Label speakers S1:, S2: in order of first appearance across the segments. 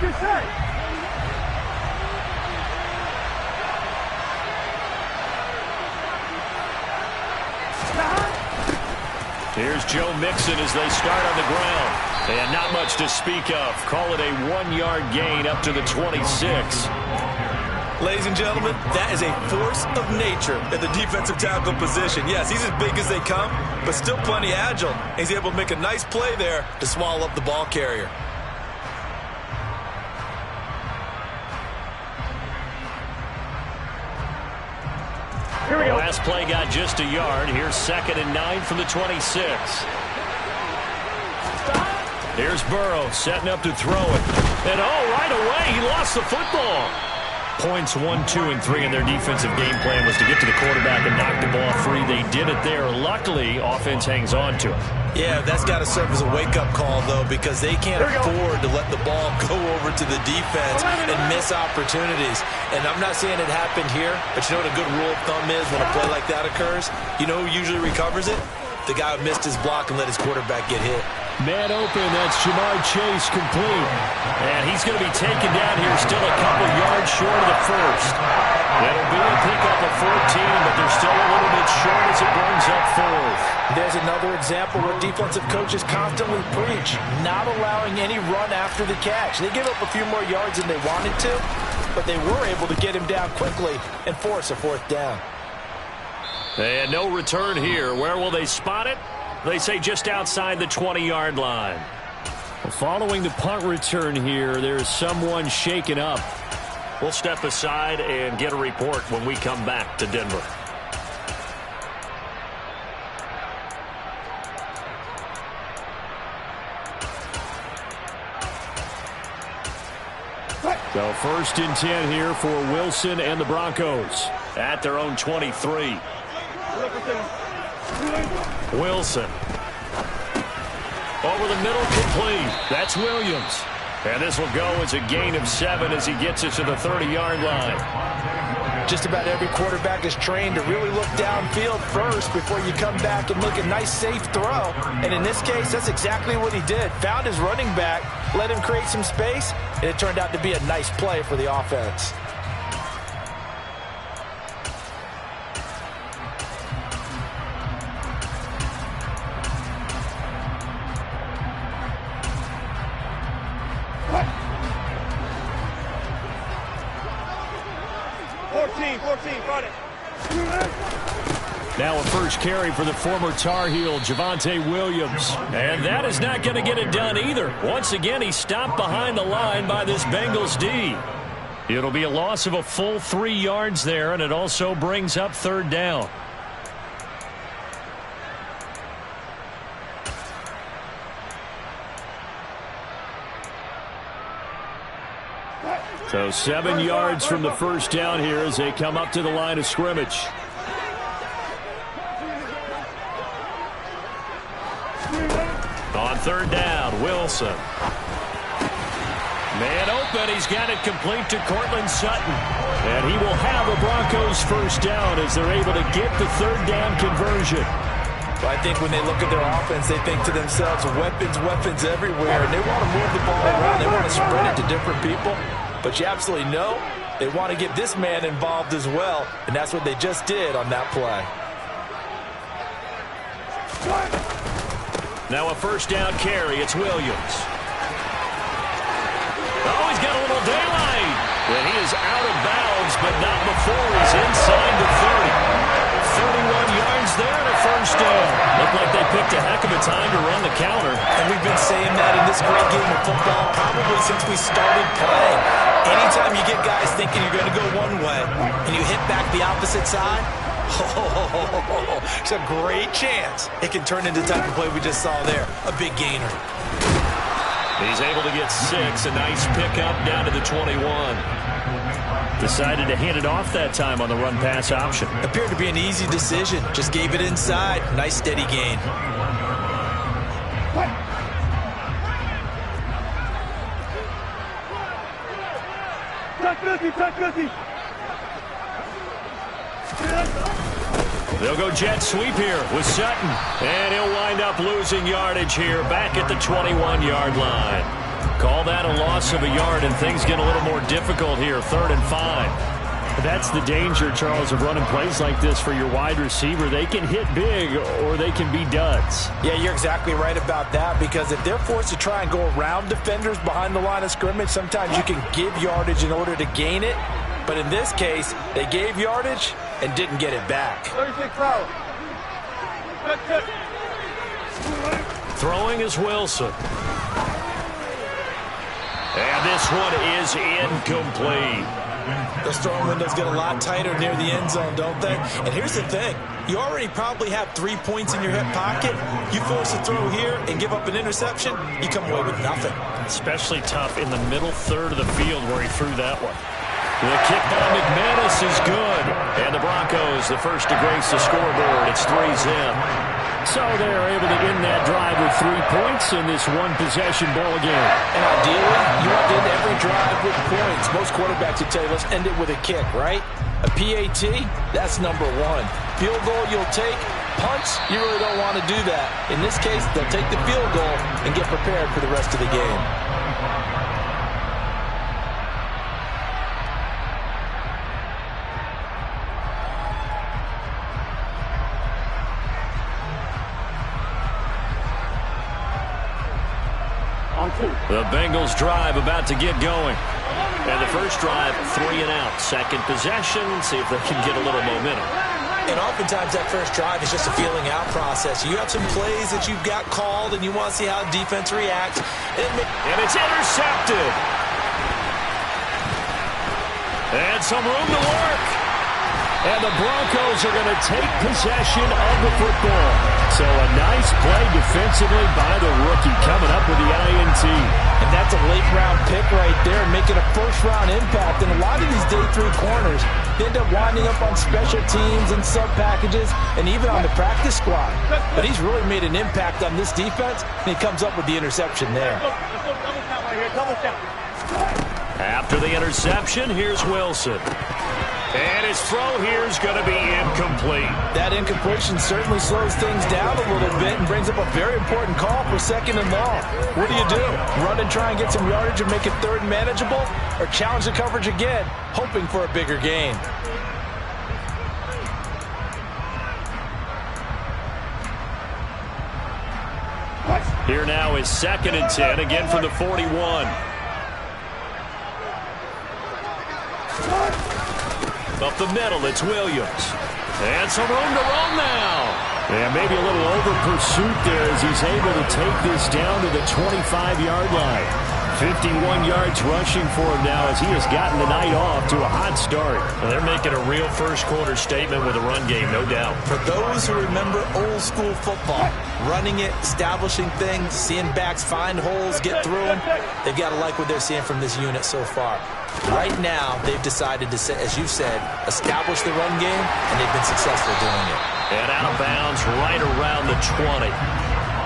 S1: Here's Joe Mixon as they start on the ground. And not much to speak of. Call it a 1-yard gain up to the 26.
S2: Ladies and gentlemen, that is a force of nature at the defensive tackle position. Yes, he's as big as they come, but still plenty agile. He's able to make a nice play there to swallow up the ball carrier.
S1: Here we go. Last play got just a yard. Here's 2nd and 9 from the 26. Here's Burrow setting up to throw it. And right away, he lost the football. Points 1, 2, and 3 in their defensive game plan was to get to the quarterback and knock the ball free. They did it there. Luckily, offense hangs on to it.
S2: Yeah, that's got to serve as a wake-up call, though, because they can't afford to let the ball go over to the defense and miss opportunities. And I'm not saying it happened here, but you know what a good rule of thumb is when a play like that occurs? You know who usually recovers it? The guy who missed his block and let his quarterback get hit.
S1: Man open, that's Jamar Chase complete. And he's going to be taken down here still a couple yards short of the first. It'll be a pickup of 14, but they're still a little bit short as it brings up 4th.
S3: There's another example where defensive coaches constantly preach, not allowing any run after the catch. They give up a few more yards than they wanted to, but they were able to get him down quickly and force a 4th down.
S1: And no return here. Where will they spot it? They say just outside the 20-yard line. Well, following the punt return here, there's someone shaken up. We'll step aside and get a report when we come back to Denver. So 1st and 10 here for Wilson and the Broncos at their own 23. Wilson. Over the middle, complete. That's Williams. And this will go as a gain of 7 as he gets it to the 30-yard line.
S3: Just about every quarterback is trained to really look downfield first before you come back and make a nice, safe throw. And in this case, that's exactly what he did. Found his running back, let him create some space, and it turned out to be a nice play for the offense.
S1: Now a first carry for the former Tar Heel, Javonte Williams. And that is not going to get it done either. Once again, he stopped behind the line by this Bengals D. It'll be a loss of a full 3 yards there, and it also brings up 3rd down. So 7 yards from the first down here as they come up to the line of scrimmage. On 3rd down, Wilson. Man open, he's got it complete to Courtland Sutton. And he will have a Broncos first down as they're able to get the 3rd down conversion.
S3: Well, I think when they look at their offense, they think to themselves, weapons everywhere. And they want to move the ball around. They want to spread it to different people. But you absolutely know they want to get this man involved as well. And that's what they just did on that play.
S1: Now a first down carry. It's Williams. Oh, he's got a little daylight. And he is out of bounds, but not before he's inside the 30. 31 yards there and a first down. Looked like they picked a heck of a time to run the counter.
S2: And we've been saying that in this great game of football probably since we started playing. Anytime you get guys thinking you're going to go one way and you hit back the opposite side, it's a great chance it can turn into the type of play we just saw there. A big gainer.
S1: He's able to get 6. A nice pickup down to the 21. Decided to hand it off that time on the run-pass option.
S2: Appeared to be an easy decision. Just gave it inside. Nice steady gain.
S1: They'll go jet sweep here with Sutton. And he'll wind up losing yardage here back at the 21-yard line. Call that a loss of a yard, and things get a little more difficult here. 3rd and 5. That's the danger, Charles, of running plays like this for your wide receiver. They can hit big or they can be duds.
S3: Yeah, you're exactly right about that, because if they're forced to try and go around defenders behind the line of scrimmage, sometimes you can give yardage in order to gain it. But in this case, they gave yardage and didn't get it back.
S1: Throwing is Wilson. And this one is incomplete.
S2: Those throwing windows get a lot tighter near the end zone, don't they? And here's the thing. You already probably have 3 points in your hip pocket. You force a throw here and give up an interception, you come away with nothing.
S1: Especially tough in the middle third of the field where he threw that one. The kick by McManus is good. And the Broncos, the first to grace the scoreboard. It's 3-zip. So they're able to end that drive with 3 points in this one-possession ball game.
S3: And ideally, you want to end every drive with points. Most quarterbacks would tell you, let's end it with a kick, right? A PAT, that's number 1. Field goal you'll take. Punts, you really don't want to do that. In this case, they'll take the field goal and get prepared for the rest of the game.
S1: The Bengals drive about to get going. And the first drive, 3 and out. Second possession, see if they can get a little momentum.
S2: And oftentimes that first drive is just a feeling out process. You have some plays that you've got called and you want to see how defense reacts.
S1: And it's intercepted. And some room to work. And the Broncos are going to take possession of the football. So a nice play defensively by the rookie, coming up with the INT.
S3: And that's a late-round pick right there, making a first-round impact. And a lot of these day 3 corners end up winding up on special teams and sub-packages and even on the practice squad. But he's really made an impact on this defense, and he comes up with the interception there.
S1: After the interception, here's Wilson. And his throw here is going to be incomplete.
S3: That incompletion certainly slows things down a little bit and brings up a very important call for 2nd and long. What do you do? Run and try and get some yardage and make it 3rd and manageable? Or challenge the coverage again, hoping for a bigger gain?
S1: Here now is 2nd and 10, again from the 41. Up the middle, it's Williams. And some room to run now. And maybe a little over pursuit there as he's able to take this down to the 25-yard line. 51 yards rushing for him now as he has gotten the night off to a hot start.
S3: Well, they're making a real first-quarter statement with a run game, no doubt.
S2: For those who remember old-school football, running it, establishing things, seeing backs find holes, get through them, they've got to like what they're seeing from this unit so far. Right now, they've decided to, as you said, establish the run game, and they've been successful doing it.
S1: And out of bounds right around the 20.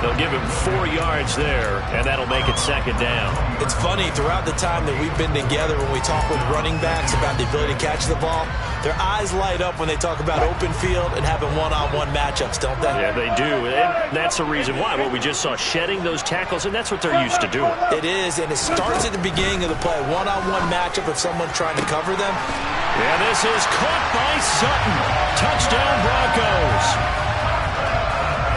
S1: They'll give him 4 yards there, and that'll make it 2nd down.
S2: It's funny, throughout the time that we've been together, when we talk with running backs about the ability to catch the ball, their eyes light up when they talk about open field and having one-on-one matchups, don't they?
S1: Yeah, they do. And that's the reason why. What we just saw, shedding those tackles, and that's what they're used to doing.
S2: It is, and it starts at the beginning of the play. One-on-one matchup if someone's trying to cover them.
S1: And this is caught by Sutton. Touchdown, Broncos.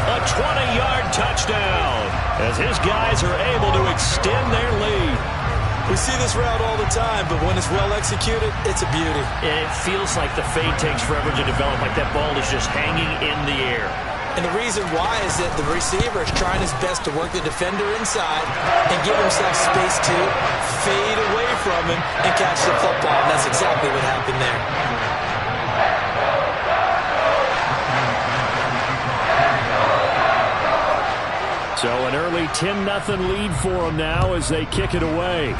S1: A 20-yard touchdown as his guys are able to extend their lead.
S2: We see this route all the time, but when it's well executed, it's a beauty.
S1: It feels like the fade takes forever to develop, like that ball is just hanging in the air.
S2: And the reason why is that the receiver is trying his best to work the defender inside and give himself space to fade away from him and catch the football. And that's exactly what happened there.
S1: So an early 10-0 lead for them now as they kick it away.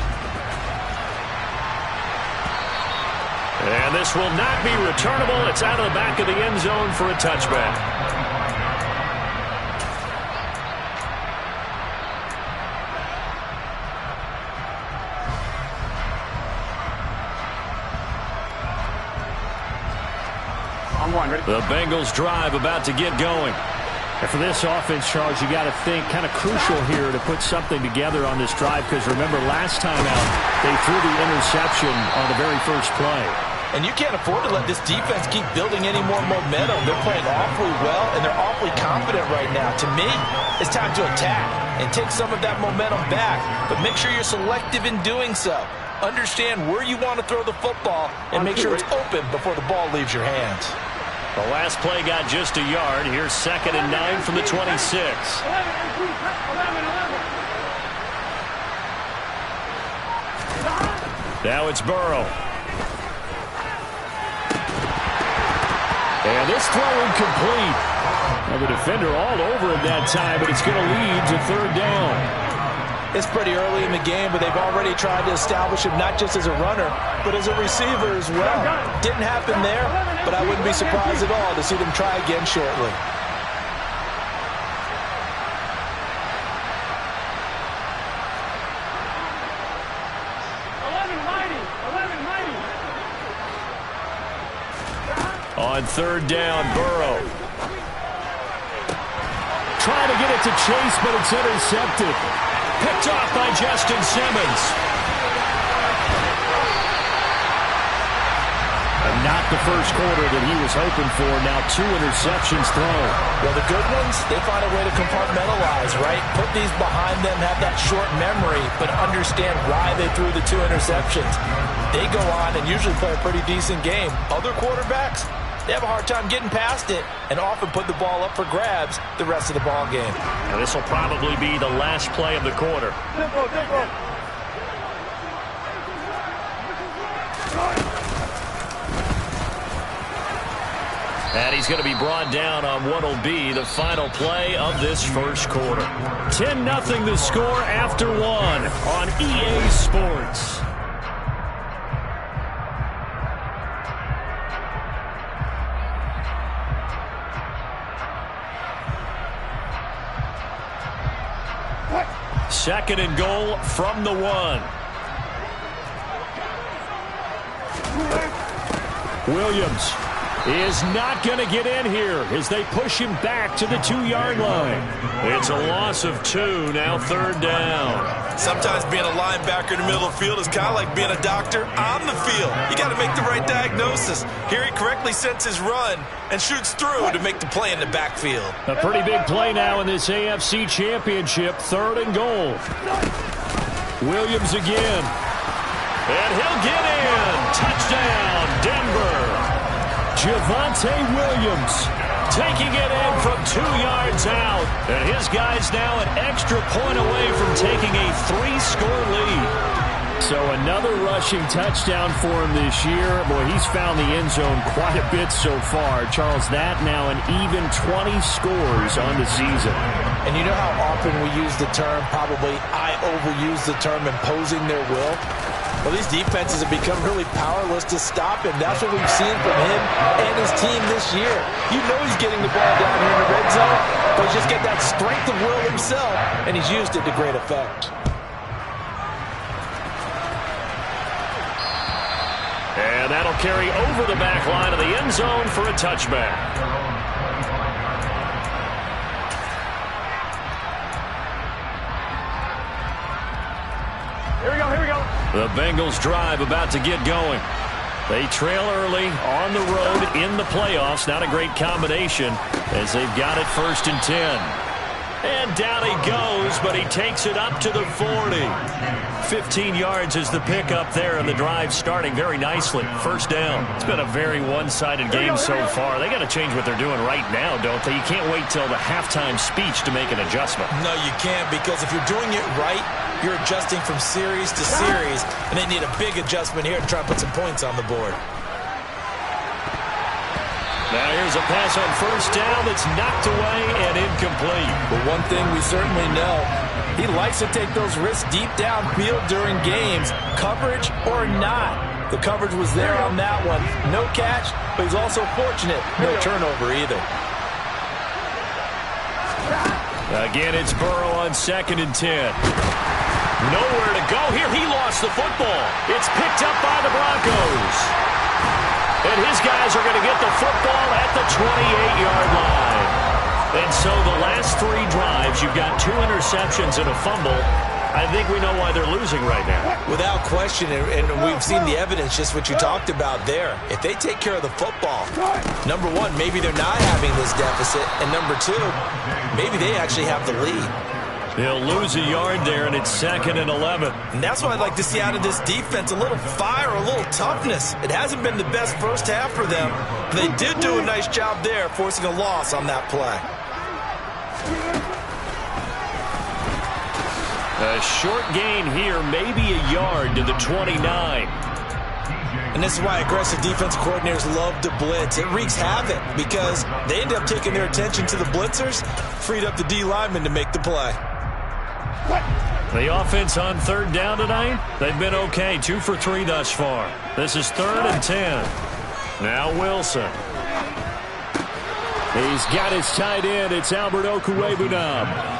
S1: And this will not be returnable. It's out of the back of the end zone for a touchback. The Bengals drive about to get going. And for this offense, Charles, you got to think kind of crucial here to put something together on this drive, because remember last time out they threw the interception on the very first play.
S3: And you can't afford to let this defense keep building any more momentum. They're playing awfully well, and they're awfully confident right now. To me, it's time to attack and take some of that momentum back, but make sure you're selective in doing so. Understand where you want to throw the football and make sure it's open before the ball leaves your hands.
S1: The last play got just a yard. Here's 2nd and 9 from the 26. Now it's Burrow. And this throw incomplete. Now the defender all over it that time, but it's going to lead to 3rd down.
S3: It's pretty early in the game, but they've already tried to establish him not just as a runner, but as a receiver as well. Didn't happen there, but I wouldn't be surprised at all to see them try again shortly.
S1: On 3rd down, Burrow. Trying to get it to Chase, but it's intercepted. Picked off by Justin Simmons. And not the first quarter that he was hoping for. Now 2 interceptions thrown.
S3: Well, the good ones, they find a way to compartmentalize, right? Put these behind them, have that short memory, but understand why they threw the 2 interceptions. They go on and usually play a pretty decent game. Other quarterbacks, they have a hard time getting past it and often put the ball up for grabs the rest of the ball game.
S1: Now this will probably be the last play of the quarter. And he's going to be brought down on what will be the final play of this first quarter. 10-0 the score after 1 on EA Sports. Second and goal from the 1. Williams is not going to get in here as they push him back to the 2-yard line. It's a loss of 2, now 3rd down.
S2: Sometimes being a linebacker in the middle of the field is kind of like being a doctor on the field. You got to make the right diagnosis. Here he correctly sets his run and shoots through to make the play in the backfield.
S1: A pretty big play now in this AFC Championship, 3rd and goal. Williams again. And he'll get in. Touchdown, Denver. Javonte Williams taking it in from 2 yards out. And his guy's now an extra point away from taking a 3-score lead. So another rushing touchdown for him this year. Boy, he's found the end zone quite a bit so far. Charles, that now an even 20 scores on the season.
S3: And you know how often we use the term, probably I overuse the term, imposing their will? Well, these defenses have become really powerless to stop him. That's what we've seen from him and his team this year. You know he's getting the ball down here in the red zone, but he's just got that strength of will himself, and he's used it to great effect.
S1: And that'll carry over the back line of the end zone for a touchback.
S4: Here we go.
S1: The Bengals drive about to get going. They trail early on the road in the playoffs. Not a great combination as they've got it 1st and 10. And down he goes, but he takes it up to the 40. 15 yards is the pickup there, and the drive starting very nicely. 1st down. It's been a very one-sided game so far. They got to change what they're doing right now, don't they? You can't wait till the halftime speech to make an adjustment.
S2: No, you can't, because if you're doing it right, you're adjusting from series to series, and they need a big adjustment here to try and put some points on the board.
S1: Now here's a pass on 1st down that's knocked away and incomplete.
S3: But one thing we certainly know, he likes to take those risks deep downfield during games, coverage or not. The coverage was there on that one. No catch, but he's also fortunate. No turnover either.
S1: Again, it's Burrow on 2nd and 10. Nowhere to go here. He lost the football. It's picked up by the Broncos. And his guys are going to get the football at the 28-yard line. And so the last 3 drives, you've got 2 interceptions and a fumble. I think we know why they're losing right now.
S2: Without question, and we've seen the evidence, just what you talked about there. If they take care of the football, number one, maybe they're not having this deficit, and number two, maybe they actually have the lead.
S1: They'll lose a yard there, and it's 2nd and 11.
S2: And that's what I'd like to see out of this defense, a little fire, a little toughness. It hasn't been the best first half for them, but they did do a nice job there, forcing a loss on that play.
S1: A short gain here, maybe a yard to the 29.
S2: And this is why aggressive defensive coordinators love to blitz. It wreaks havoc because they end up taking their attention to the blitzers, freed up the D linemen to make the play.
S1: The offense on 3rd down tonight, they've been okay, 2 for 3 thus far. This is 3rd and 10. Now Wilson. He's got his tight end. It's Albert Okwuegbunam.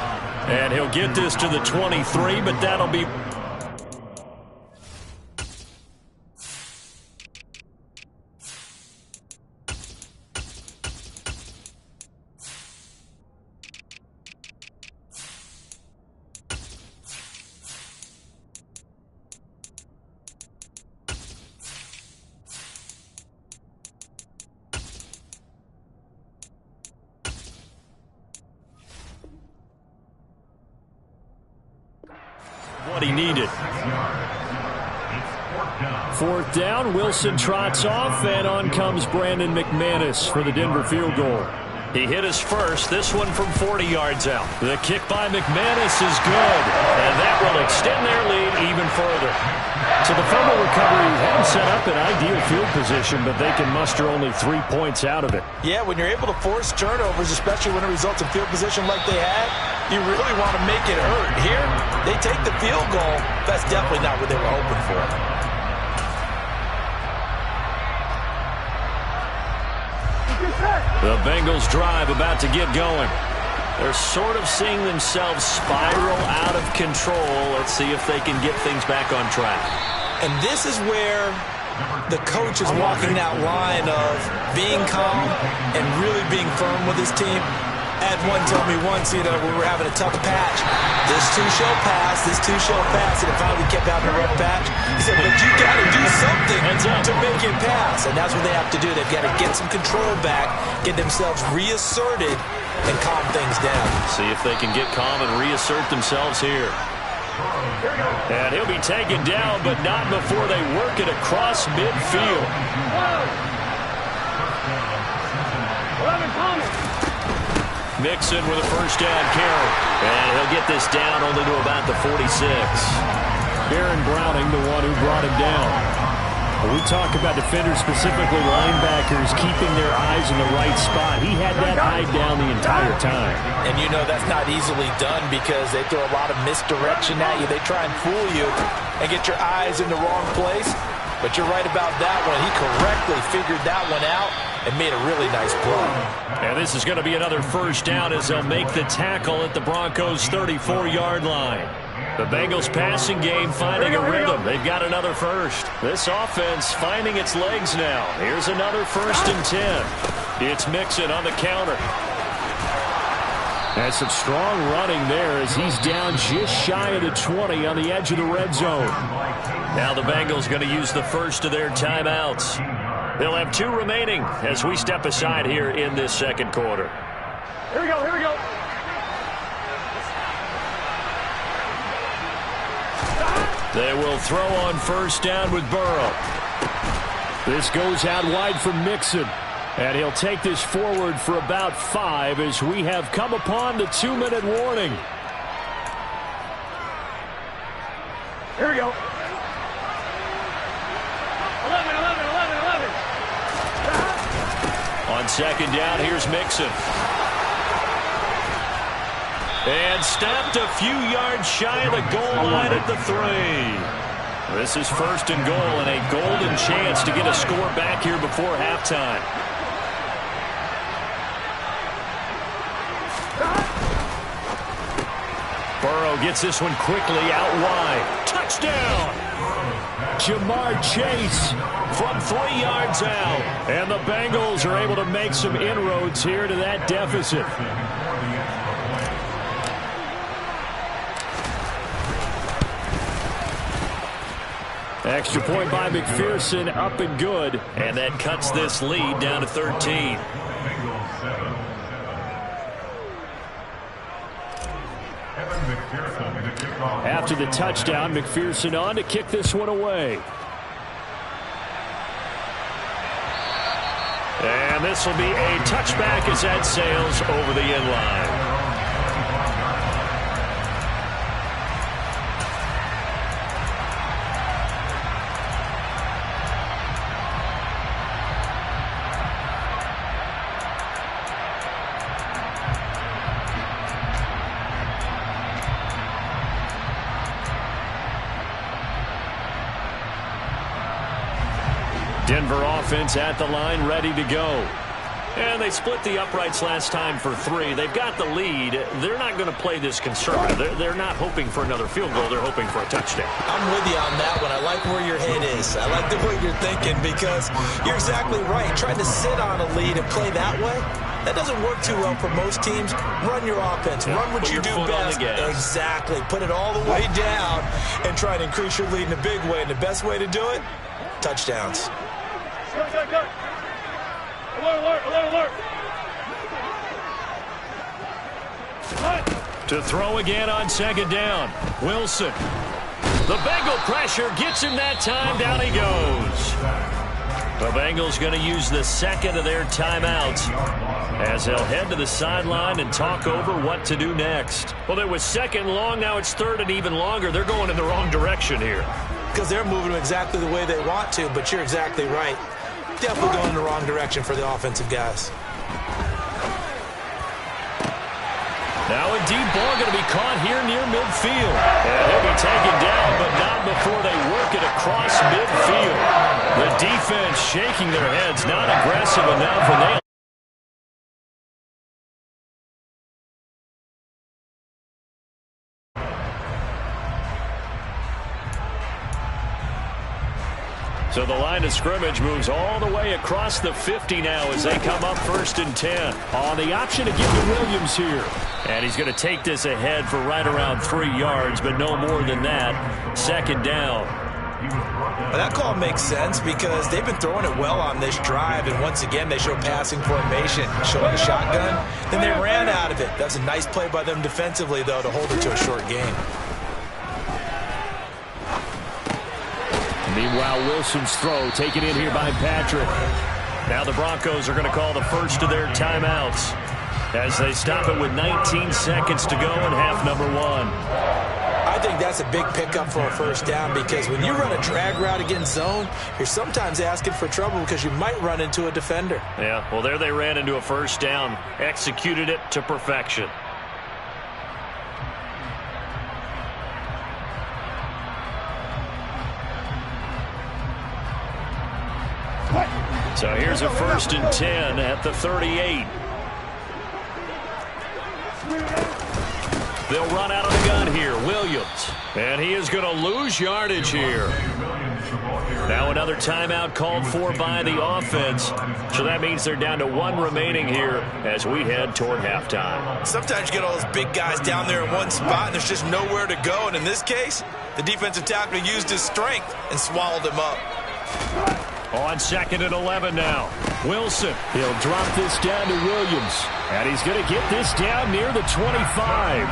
S1: And he'll get this to the 23, but that'll be... what he needed. 4th down, Wilson trots off, and on comes Brandon McManus for the Denver field goal. He hit his first, this one from 40 yards out. The kick by McManus is good, and that will extend their lead even further. So the fumble recovery hadn't set up an ideal field position, but they can muster only 3 points out of it.
S2: Yeah, when you're able to force turnovers, especially when it results in field position like they had, you really want to make it hurt. Here, they take the field goal. That's definitely not what they were hoping for.
S1: The Bengals drive about to get going. They're sort of seeing themselves spiral out of control. Let's see if they can get things back on track.
S2: And this is where the coach is walking that line of being calm and really being firm with his team. Ed one told me once, we were having a tough patch. This too shall pass, this too shall pass. And finally we kept having a rough patch. He said, but you got to do something to make it pass. And that's what they have to do. They've got to get some control back, get themselves reasserted, and calm things down.
S1: See if they can get calm and reassert themselves here. And he'll be taken down, but not before they work it across midfield. Mixon with a first down carry. And he'll get this down only to about the 46. Aaron Browning, the one who brought him down. We talk about defenders, specifically linebackers, keeping their eyes in the right spot. He had that eye down the entire time.
S2: And you know that's not easily done because they throw a lot of misdirection at you. They try and fool you and get your eyes in the wrong place. But you're right about that one. He correctly figured that one out and made a really nice play.
S1: And this is going to be another first down as they'll make the tackle at the Broncos' 34-yard line. The Bengals passing game finding a rhythm. They've got another first. This offense finding its legs now. Here's another 1st and 10. It's Mixon on the counter. And some strong running there as he's down just shy of the 20 on the edge of the red zone. Now the Bengals going to use the first of their timeouts. They'll have 2 remaining as we step aside here in this second quarter.
S4: Here we go, here we go.
S1: They will throw on first down with Burrow. This goes out wide for Mixon. And he'll take this forward for about 5 as we have come upon the 2-minute warning.
S4: Here we go. 11.
S1: On second down, here's Mixon. And stopped a few yards shy of the goal line at the 3. This is 1st and goal and a golden chance to get a score back here before halftime. Burrow throw. Gets this one quickly out wide. Touchdown! Jamar Chase from 3 yards out. And the Bengals are able to make some inroads here to that deficit. Extra point by McPherson, up and good. And that cuts this lead down to 13. After the touchdown, McPherson on to kick this one away. And this will be a touchback as that sails over the end line. Denver offense at the line, ready to go. And they split the uprights last time for 3. They've got the lead. They're not going to play this conservative. They're not hoping for another field goal. They're hoping for a touchdown.
S2: I'm with you on that one. I like where your head is. I like the way you're thinking because you're exactly right. Trying to sit on a lead and play that way, that doesn't work too well for most teams. Run your offense. Run what you do best. Exactly. Put it all the way down and try and increase your lead in a big way. And the best way to do it, touchdowns.
S4: Go. Alert, alert, alert.
S1: To throw again on second down. Wilson. The Bengal pressure gets him that time. Down he goes. The Bengals going to use the second of their timeouts as they'll head to the sideline and talk over what to do next. Well, it was second long. Now it's third and even longer. They're going in the wrong direction here.
S2: Because they're moving exactly the way they want to, but you're exactly right. Definitely going in the wrong direction for the offensive guys.
S1: Now a deep ball going to be caught here near midfield. And he'll be taken down, but not before they work it across midfield. The defense shaking their heads, not aggressive enough, and they So the line of scrimmage moves all the way across the 50 now as they come up 1st and 10. On the option to give to Williams here. And he's going to take this ahead for right around 3 yards, but no more than that. Second down.
S2: Well, that call makes sense because they've been throwing it well on this drive, and once again they show passing formation, showing a shotgun. Then they ran out of it. That's a nice play by them defensively, though, to hold it to a short game.
S1: Meanwhile, Wilson's throw taken in here by Patrick. Now the Broncos are going to call the first of their timeouts as they stop it with 19 seconds to go in half number 1.
S2: I think that's a big pickup for a first down because when you run a drag route against zone, you're sometimes asking for trouble because you might run into a defender.
S1: Yeah, well, there they ran into a first down, executed it to perfection. So here's a 1st and 10 at the 38. They'll run out of the gun here. Williams. And he is going to lose yardage here. Now another timeout called for by the offense. So that means they're down to 1 remaining here as we head toward halftime.
S2: Sometimes you get all those big guys down there in one spot and there's just nowhere to go. And in this case, the defensive tackle used his strength and swallowed him up.
S1: On 2nd and 11 now. Wilson. He'll drop this down to Williams. And he's going to get this down near the 25.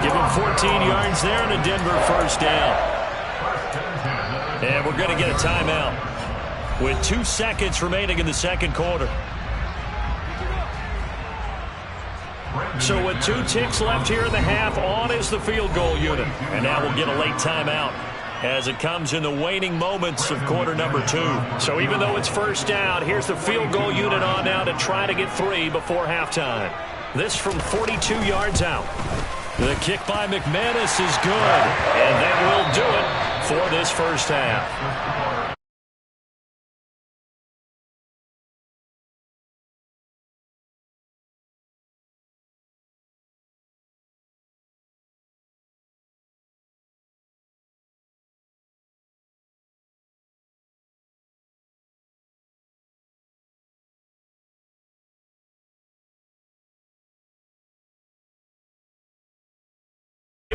S1: Give him 14 yards there and a Denver first down. And we're going to get a timeout with 2 seconds remaining in the second quarter. So with 2 ticks left here in the half, on is the field goal unit. And now we'll get a late timeout as it comes in the waning moments of quarter number 2. So even though it's first down, here's the field goal unit on now to try to get 3 before halftime. This from 42 yards out. The kick by McManus is good, and that will do it for this first half.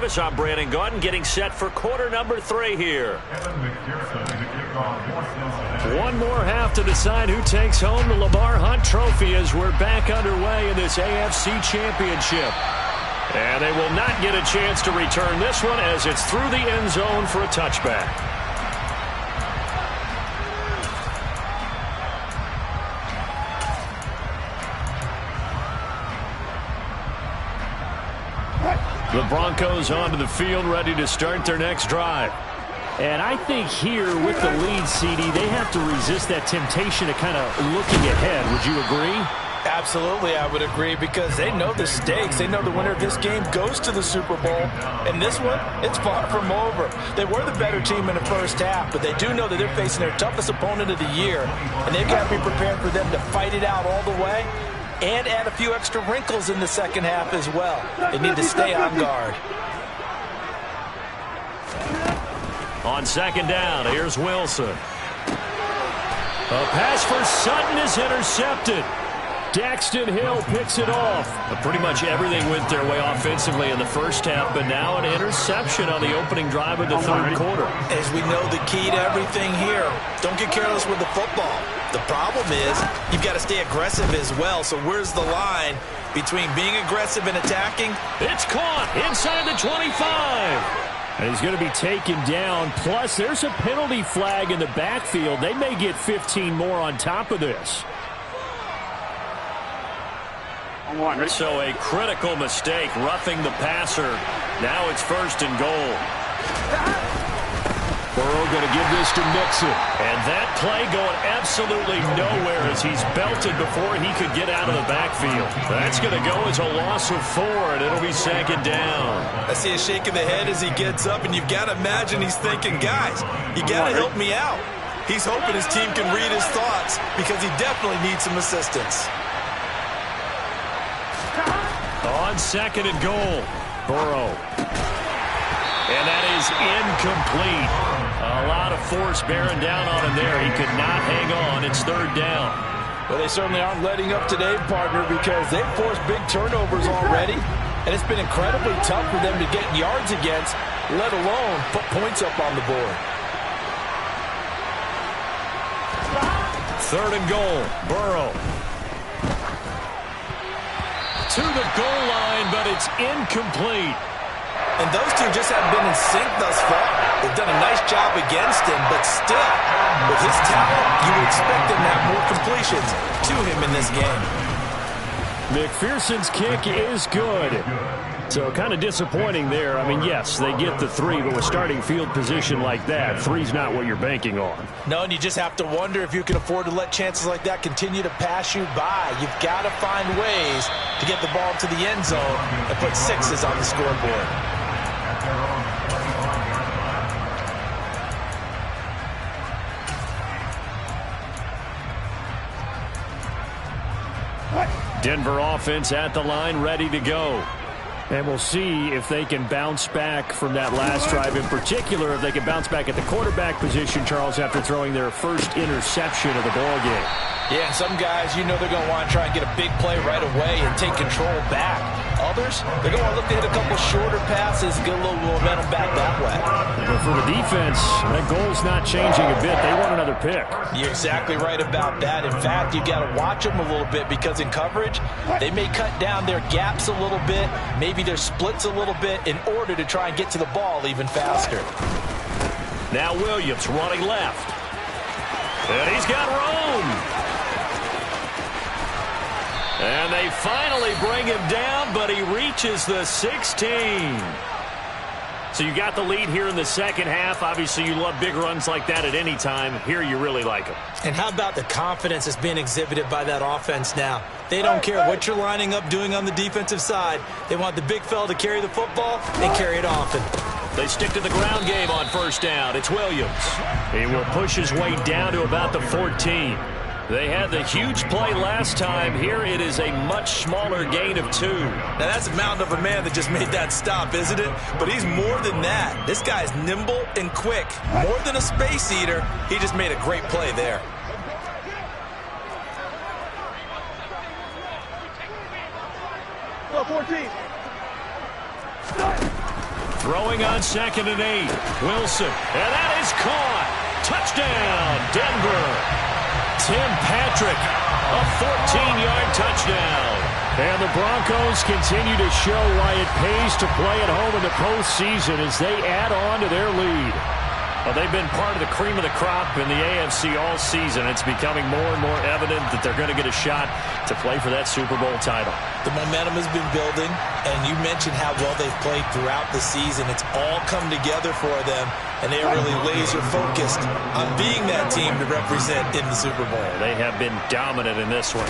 S1: I'm Brandon Gaudin, getting set for quarter number 3 here. One more half to decide who takes home the Lamar Hunt Trophy as we're back underway in this AFC Championship. And they will not get a chance to return this one as it's through the end zone for a touchback. The Broncos onto the field, ready to start their next drive.
S5: And I think here with the lead, CD, they have to resist that temptation of kind of looking ahead. Would you agree?
S3: Absolutely, I would agree, because they know the stakes. They know the winner of this game goes to the Super Bowl. And this one, it's far from over. They were the better team in the first half, but they do know that they're facing their toughest opponent of the year. And they've got to be prepared for them to fight it out all the way and add a few extra wrinkles in the second half as well. They need to stay on guard.
S1: On second down, here's Wilson. A pass for Sutton is intercepted. Daxton Hill picks it off. But pretty much everything went their way offensively in the first half, but now an interception on the opening drive of the third quarter.
S2: As we know, the key to everything here, don't get careless with the football. The problem is you've got to stay aggressive as well. So where's the line between being aggressive and attacking?
S1: It's caught inside the 25.
S5: And he's going to be taken down. Plus, there's a penalty flag in the backfield. They may get 15 more on top of this.
S1: So a critical mistake, roughing the passer. Now it's first and goal.
S5: Burrow going to give this to Mixon.
S1: And that play going absolutely nowhere as he's belted before he could get out of the backfield. That's going to go as a loss of 4, and it'll be second down.
S2: I see a shake of the head as he gets up, and you've got to imagine he's thinking, guys, you got to help me out. He's hoping his team can read his thoughts because he definitely needs some assistance.
S1: On second and goal, Burrow. And that is incomplete. A lot of force bearing down on him there. He could not hang on. It's third down.
S3: Well, they certainly aren't letting up today, partner, because they've forced big turnovers already. And it's been incredibly tough for them to get yards against, let alone put points up on the board.
S1: Third and goal, Burrow. To the goal line, but it's incomplete.
S2: And those two just haven't been in sync thus far. They've done a nice job against him, but still, with his talent, you would expect him to have more completions to him in this game.
S5: McPherson's kick is good. So kind of disappointing there. I mean, yes, they get the 3, but with starting field position like that, 3's not what you're banking on.
S3: No, and you just have to wonder if you can afford to let chances like that continue to pass you by. You've got to find ways to get the ball to the end zone and put 6s on the scoreboard.
S1: Denver offense at the line, ready to go.
S5: And we'll see if they can bounce back from that last drive, in particular, if they can bounce back at the quarterback position, Charles, after throwing their first interception of the ballgame.
S3: Yeah, and some guys, you know they're going to want to try and get a big play right away and take control back. Others, they're going to look to hit a couple shorter passes, get a little momentum back that way.
S5: But for the defense, that goal's not changing a bit. They want another pick.
S3: You're exactly right about that. In fact, you've got to watch them a little bit because in coverage, they may cut down their gaps a little bit, maybe their splits a little bit in order to try and get to the ball even faster.
S1: Now Williams running left. And he's got room. And they finally bring him down, but he reaches the 16. So you got the lead here in the second half. Obviously, you love big runs like that at any time. Here, you really like them.
S6: And how about the confidence that's being exhibited by that offense now? They don't care what you're lining up doing on the defensive side. They want the big fella to carry the football and carry it often.
S1: They stick to the ground game on first down. It's Williams. He will push his way down to about the 14. They had the huge play last time. Here it is a much smaller gain of 2.
S2: Now that's a mountain of a man that just made that stop, isn't it? But he's more than that. This guy's nimble and quick. More than a space eater, he just made a great play there.
S4: Go 14.
S1: Throwing on 2nd and 8. Wilson. And that is caught. Touchdown, Denver. Tim Patrick, a 14-yard touchdown. And the Broncos continue to show why it pays to play at home in the postseason as they add on to their lead. Well, they've been part of the cream of the crop in the AFC all season. It's becoming more and more evident that they're going to get a shot to play for that Super Bowl title.
S6: The momentum has been building, and you mentioned how well they've played throughout the season. It's all come together for them, and they are really laser-focused on being that team to represent in the Super Bowl.
S1: They have been dominant in this one.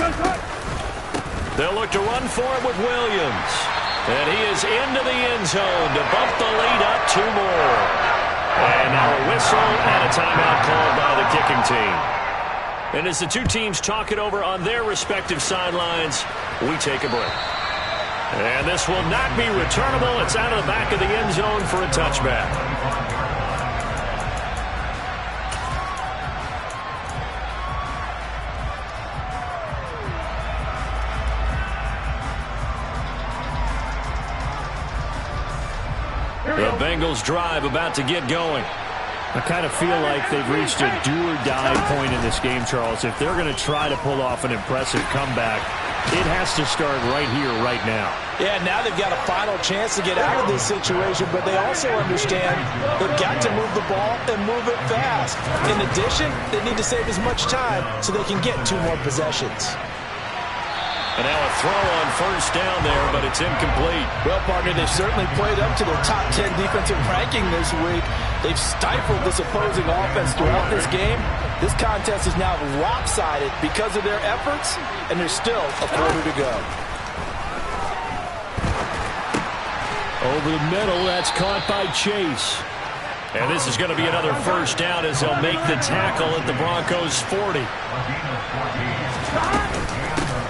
S1: They'll look to run for it with Williams. And he is into the end zone to bump the lead up 2 more. And now a whistle and a timeout called by the kicking team. And as the two teams talk it over on their respective sidelines, we take a break. And this will not be returnable. It's out of the back of the end zone for a touchback. The Bengals drive about to get going.
S5: I kind of feel like they've reached a do-or-die point in this game, Charles. If they're going to try to pull off an impressive comeback, it has to start right here, right now.
S6: Yeah, now they've got a final chance to get out of this situation, but they also understand they've got to move the ball and move it fast. In addition, they need to save as much time so they can get 2 more possessions.
S1: And now a throw on 1st down there, but it's incomplete.
S3: Well, partner, they've certainly played up to their top 10 defensive ranking this week. They've stifled this opposing offense throughout this game. This contest is now lopsided because of their efforts, and there's still a quarter to go.
S5: Over the middle, that's caught by Chase.
S1: And this is going to be another 1st down as they'll make the tackle at the Broncos' 40.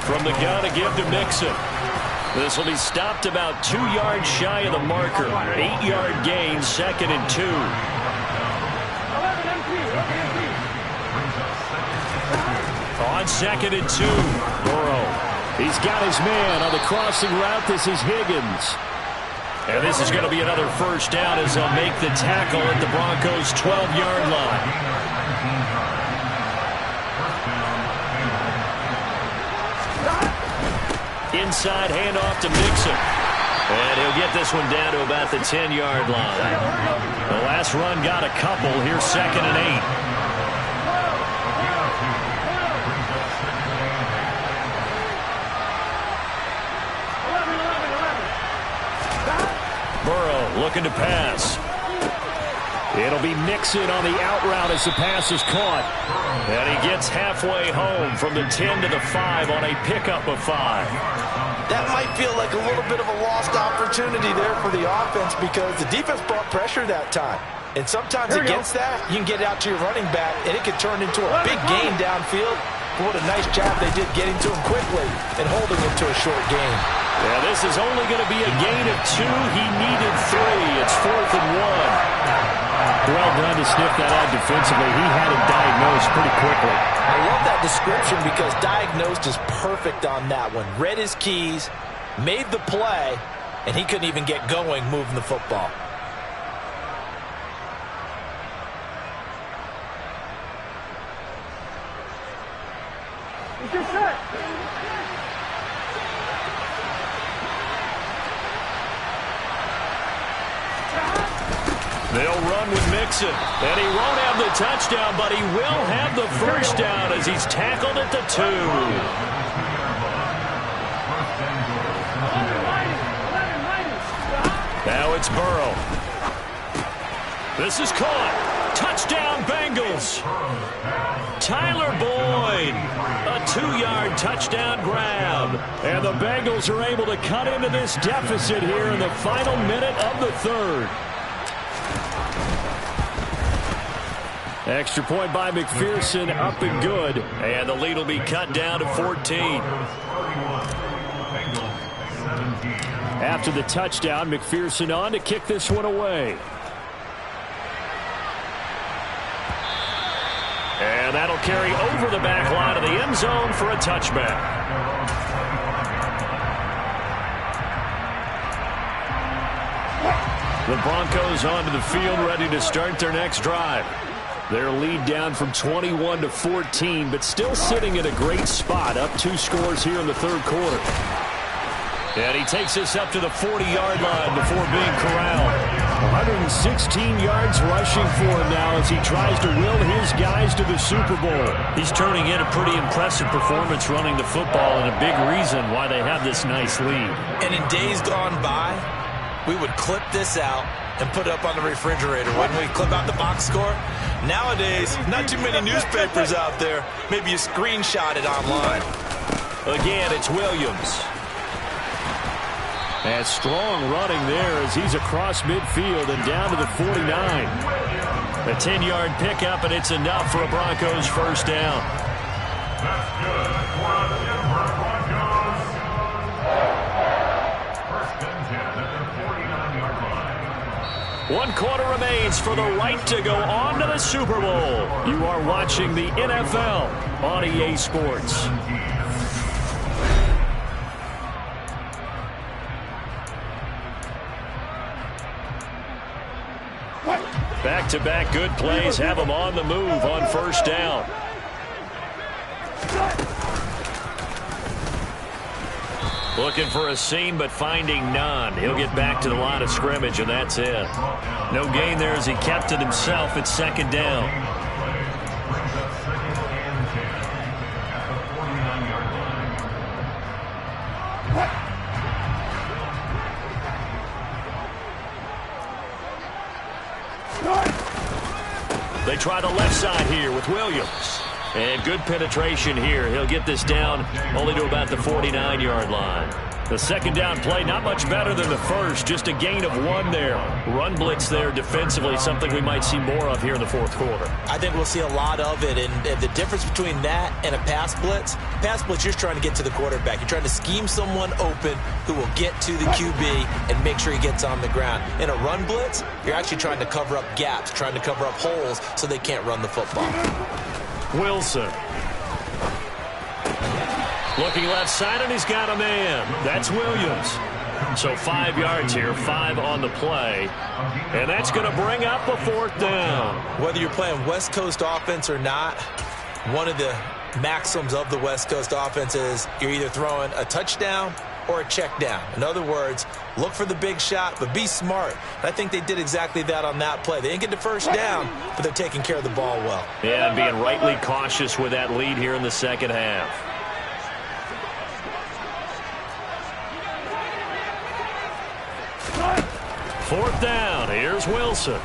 S1: From the gun to give to Mixon. This will be stopped about 2 yards shy of the marker. 8-yard gain, 2nd and 2. On 2nd and 2, Burrow. He's got his man on the crossing route. This is Higgins. And this is going to be another 1st down as they'll make the tackle at the Broncos' 12-yard line. Inside handoff to Mixon. And he'll get this one down to about the 10-yard line. The last run got a couple. Here's 2nd and 8. Burrow looking to pass. It'll be Mixon on the out route as the pass is caught. And he gets halfway home from the 10 to the 5 on a pickup of 5.
S3: That might feel like a little bit of a lost opportunity there for the offense because the defense brought pressure that time. And sometimes against that, you can get out to your running back, and it could turn into a big gain downfield. But what a nice job they did getting to him quickly and holding him to a short gain.
S1: Yeah, this is only going to be a gain of 2. He needed 3. It's 4th and 1.
S5: Well done to sniff that out defensively. He had it diagnosed pretty quickly.
S3: I love that description because diagnosed is perfect on that one. Read his keys, made the play, and he couldn't even get going moving the football.
S4: It's your set.
S1: They'll run with Mixon, and he won't have the touchdown, but he will have the 1st down as he's tackled at the 2. Now it's Burrow. This is caught. Touchdown, Bengals. Tyler Boyd, a 2-yard touchdown grab. And the Bengals are able to cut into this deficit here in the final minute of the 3rd. Extra point by McPherson, up and good. And the lead will be cut down to 14.
S5: After the touchdown, McPherson on to kick this one away.
S1: And that'll carry over the back line of the end zone for a touchback. The Broncos onto the field, ready to start their next drive. Their lead down from 21 to 14, but still sitting in a great spot, up 2 scores here in the third quarter. And he takes us up to the 40-yard line before being corralled. 116 yards rushing for him now as he tries to will his guys to the Super Bowl. He's turning in a pretty impressive performance running the football, and a big reason why they have this nice lead.
S2: And in days gone by, we would clip this out and put it up on the refrigerator. When we clip out the box score, nowadays, not too many newspapers out there. Maybe you screenshot it online.
S1: Again, it's Williams. And strong running there as he's across midfield and down to the 49. A 10-yard pickup, and it's enough for a Broncos first down.
S7: That's good for the Denver Broncos. First and 10 at the 49-yard line.
S1: 1 quarter remains for the right to go on to the Super Bowl. You are watching the NFL on EA Sports. Back-to-back good plays have them on the move on first down. Looking for a seam, but finding none. He'll get back to the line of scrimmage, and that's it. No gain there as he kept it himself at second down. They try the left side here with Williams. And good penetration here. He'll get this down only to about the 49-yard line. The second down play, not much better than the first. Just a gain of 1 there. Run blitz there defensively, something we might see more of here in the fourth quarter.
S2: I think we'll see a lot of it. And the difference between that and a pass blitz, you're trying to get to the quarterback. You're trying to scheme someone open who will get to the QB and make sure he gets on the ground. In a run blitz, you're actually trying to cover up gaps, trying to cover up holes so they can't run the football.
S1: Wilson. Looking left side, and he's got a man. That's Williams. So 5 yards here, 5 on the play. And that's going to bring up a fourth down.
S2: Whether you're playing West Coast offense or not, one of the maxims of the West Coast offense is you're either throwing a touchdown or a check down. In other words, look for the big shot, but be smart. And I think they did exactly that on that play. They didn't get the first down, but they're taking care of the ball well.
S1: Yeah, and being rightly cautious with that lead here in the second half. Fourth down. Here's Wilson.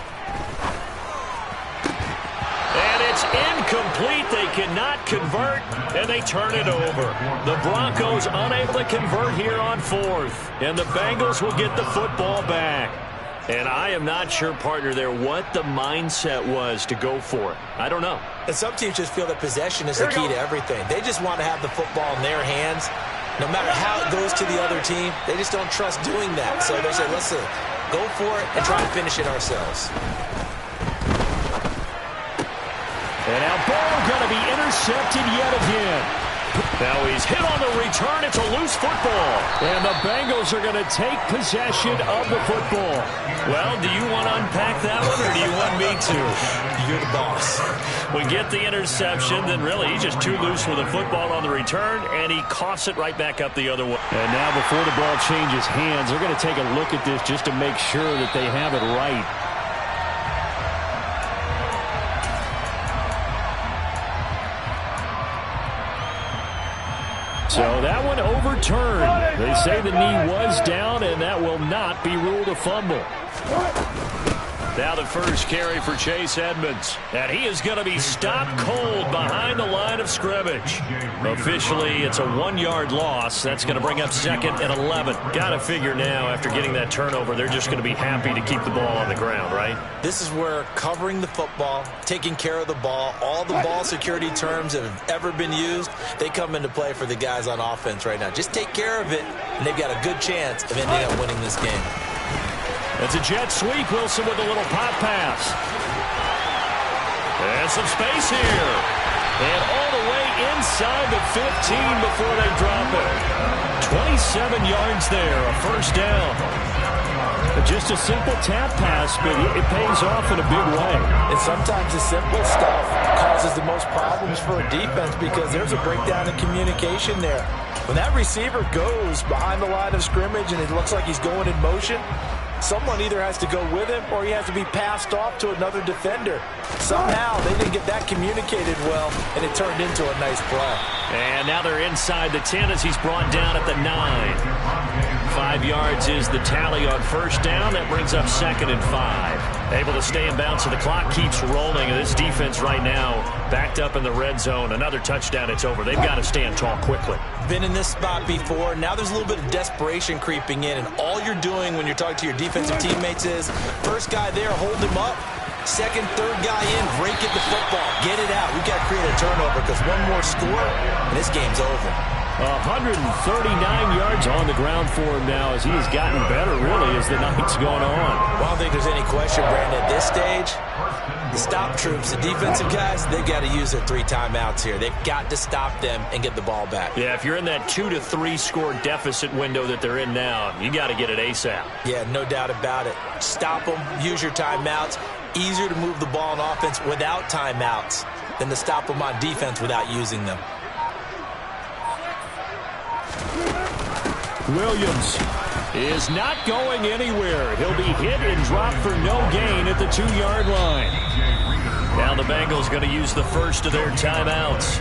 S1: And it's incomplete. They cannot convert, and they turn it over. The Broncos unable to convert here on fourth, and the Bengals will get the football back. And I am not sure, partner, there what the mindset was to go for it. I don't know.
S2: And some teams just feel that possession is the key to everything. They just want to have the football in their hands. No matter how it goes to the other team, they just don't trust doing that. So they say, listen, go for it and try to finish it ourselves.
S1: And now ball going to be intercepted yet again. Now he's hit on the return. It's a loose football. And the Bengals are going to take possession of the football. Well, do you want to unpack that one, or do you want me to?
S2: You're the boss.
S1: We get the interception, then really he's just too loose with the football on the return, and he coughs it right back up the other way.
S5: And now before the ball changes hands, they're going to take a look at this just to make sure that they have it right. So that one overturned. They say the knee was down, and that will not be ruled a fumble.
S1: Now the first carry for Chase Edmonds. And he is going to be stopped cold behind the line of scrimmage. Officially, it's a 1-yard loss. That's going to bring up second and 11. Got to figure now, after getting that turnover, they're just going to be happy to keep the ball on the ground, right?
S2: This is where covering the football, taking care of the ball, all the ball security terms that have ever been used, they come into play for the guys on offense right now. Just take care of it, and they've got a good chance of ending up winning this game.
S1: It's a jet sweep. Wilson with a little pop pass. And some space here. And all the way inside the 15 before they drop it. 27 yards there, a first down.
S5: Just a simple tap pass, but it pays off in a big way.
S6: And sometimes the simple stuff causes the most problems for a defense because there's a breakdown in communication there. When that receiver goes behind the line of scrimmage and it looks like he's going in motion, someone either has to go with him or he has to be passed off to another defender. Somehow they didn't get that communicated well, and it turned into a nice play.
S1: And now they're inside the 10 as he's brought down at the 9. 5 yards is the tally on first down. That brings up 2nd and 5. Able to stay in bounds, so the clock keeps rolling. And this defense right now backed up in the red zone. Another touchdown, it's over. They've got to stand tall quickly.
S2: Been in this spot before. Now there's a little bit of desperation creeping in. And all you're doing when you're talking to your defensive teammates is, first guy there, hold him up. Second, third guy in, rake at the football. Get it out. We've got to create a turnover because one more score, and this game's over.
S5: 139 yards on the ground for him now as he has gotten better, really, as the night's gone on.
S2: Well, I don't think there's any question, Brandon. At this stage, the stop troops, the defensive guys, they've got to use their 3 timeouts here. They've got to stop them and get the ball back.
S1: Yeah, if you're in that 2 to 3 score deficit window that they're in now, you got to get it ASAP.
S2: Yeah, no doubt about it. Stop them, use your timeouts. Easier to move the ball on offense without timeouts than to stop them on defense without using them.
S5: Williams is not going anywhere. He'll be hit and dropped for no gain at the 2-yard line.
S1: Now the Bengals going to use the first of their timeouts.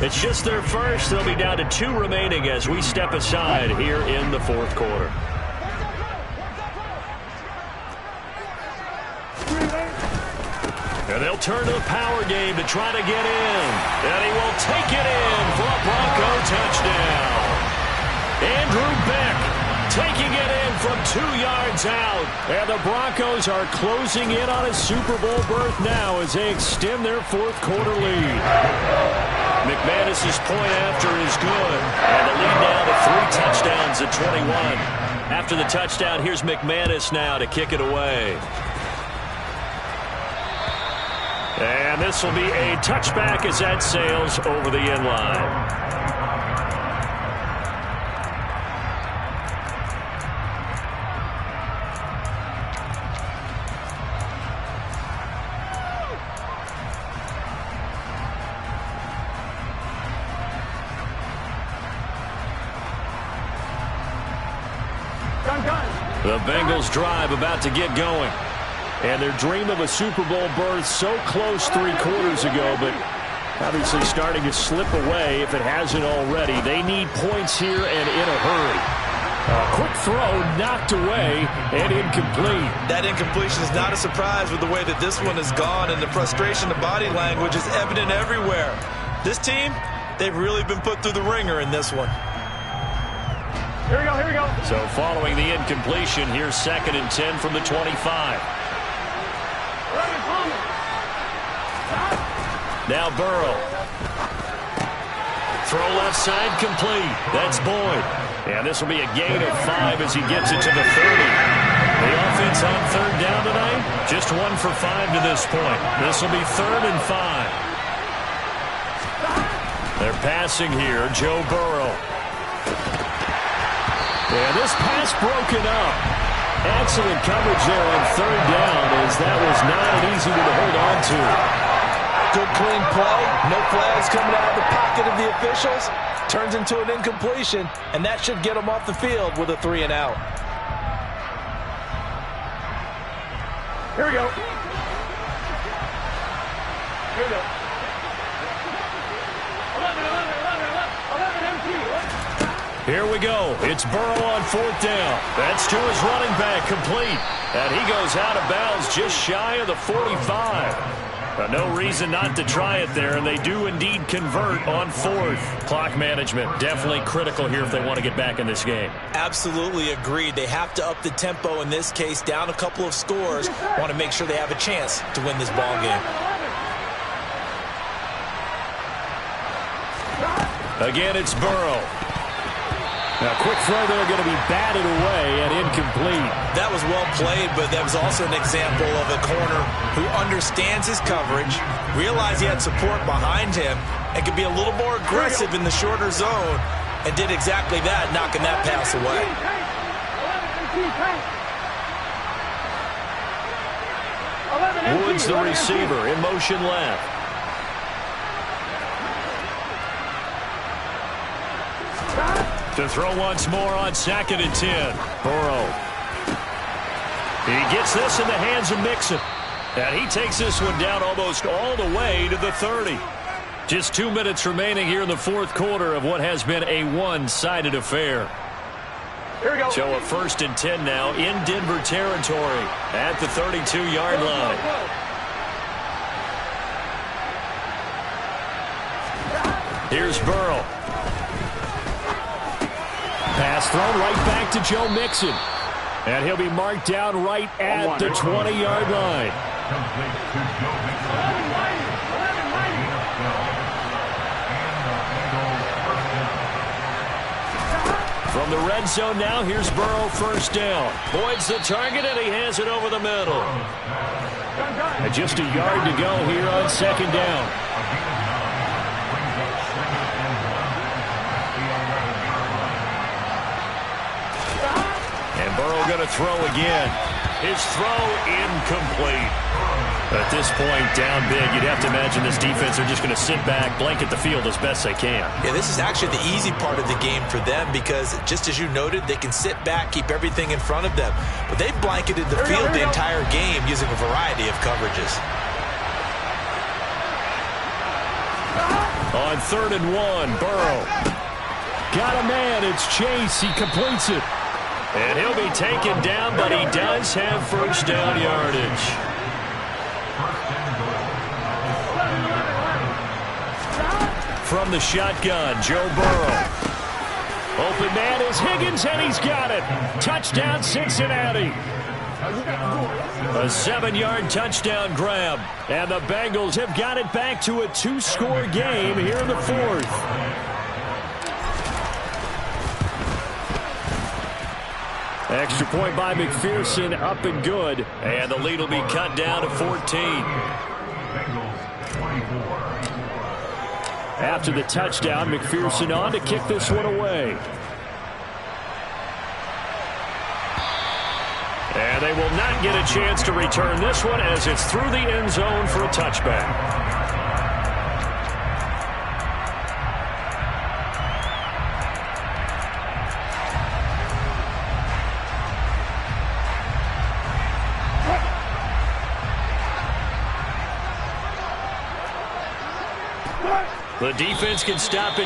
S1: It's just their first. They'll be down to 2 remaining as we step aside here in the 4th quarter. And they'll turn to the power game to try to get in. And he will take it in for a Bronco touchdown. Andrew Beck taking it in from 2 yards out. And the Broncos are closing in on a Super Bowl berth now as they extend their 4th quarter lead. McManus's point after is good. And the lead now to 3 touchdowns at 21. After the touchdown, here's McManus now to kick it away. And this will be a touchback as that sails over the end line. The Bengals drive about to get going. And their dream of a Super Bowl berth so close 3 quarters ago, but obviously starting to slip away if it hasn't already. They need points here and in a hurry. A quick throw knocked away and incomplete.
S2: That incompletion is not a surprise with the way that this one has gone, and the frustration, the body language is evident everywhere. This team, they've really been put through the ringer in this one.
S4: Here we go, here we go.
S1: So following the incompletion, here's 2nd and 10 from the 25. Now Burrow. Throw left side complete. That's Boyd. And this will be a gain of 5 as he gets it to the 30. The offense on 3rd down tonight, just 1 for 5 to this point. This will be 3rd and 5. They're passing here, Joe Burrow. And this pass broken up. Excellent coverage there on 3rd down as that was not an easy one to hold on to.
S6: Good clean play. No flags coming out of the pocket of the officials. Turns into an incompletion, and that should get them off the field with a 3 and out.
S4: Here we go. Here we go. 11 empty.
S1: Here we go. It's Burrow on 4th down. That's to his running back, complete. And he goes out of bounds just shy of the 45. No reason not to try it there, and they do indeed convert on 4th. Clock management, definitely critical here if they want to get back in this game.
S2: Absolutely agreed. They have to up the tempo in this case, down a couple of scores. Want to make sure they have a chance to win this ball game.
S1: Again, it's Burrow.
S5: Now, quick throw there, going to be batted away and incomplete.
S2: That was well played, but that was also an example of a corner who understands his coverage, realized he had support behind him, and could be a little more aggressive in the shorter zone, and did exactly that, knocking that pass away.
S1: sends the receiver in motion left. To throw once more on 2nd and 10. Burrow. He gets this in the hands of Mixon. And he takes this one down almost all the way to the 30. Just 2 minutes remaining here in the fourth quarter of what has been a one-sided affair.
S4: Here we go.
S1: So a 1st and 10 now in Denver territory at the 32-yard line. Here's Burrow. Pass thrown right back to Joe Mixon. And he'll be marked down right at the 20-yard line. From the red zone now, here's Burrow, 1st down. Boyd's the target, and he has it over the middle. And just a yard to go here on 2nd down. And Burrow going to throw again. His throw incomplete. At this point, down big, you'd have to imagine this defense are just going to sit back, blanket the field as best they can.
S2: Yeah, this is actually the easy part of the game for them because, just as you noted, they can sit back, keep everything in front of them. But they've blanketed the field the entire game using a variety of coverages.
S1: On 3rd and 1, Burrow. Got a man, it's Chase, he completes it. And he'll be taken down, but he does have 1st down yardage. From the shotgun, Joe Burrow. Open man is Higgins, and he's got it. Touchdown, Cincinnati. A 7-yard touchdown grab. And the Bengals have got it back to a 2-score game here in the 4th. Extra point by McPherson, up and good. And the lead will be cut down to 14. After the touchdown, McPherson on to kick this one away. And they will not get a chance to return this one as it's through the end zone for a touchback. The defense can stop it.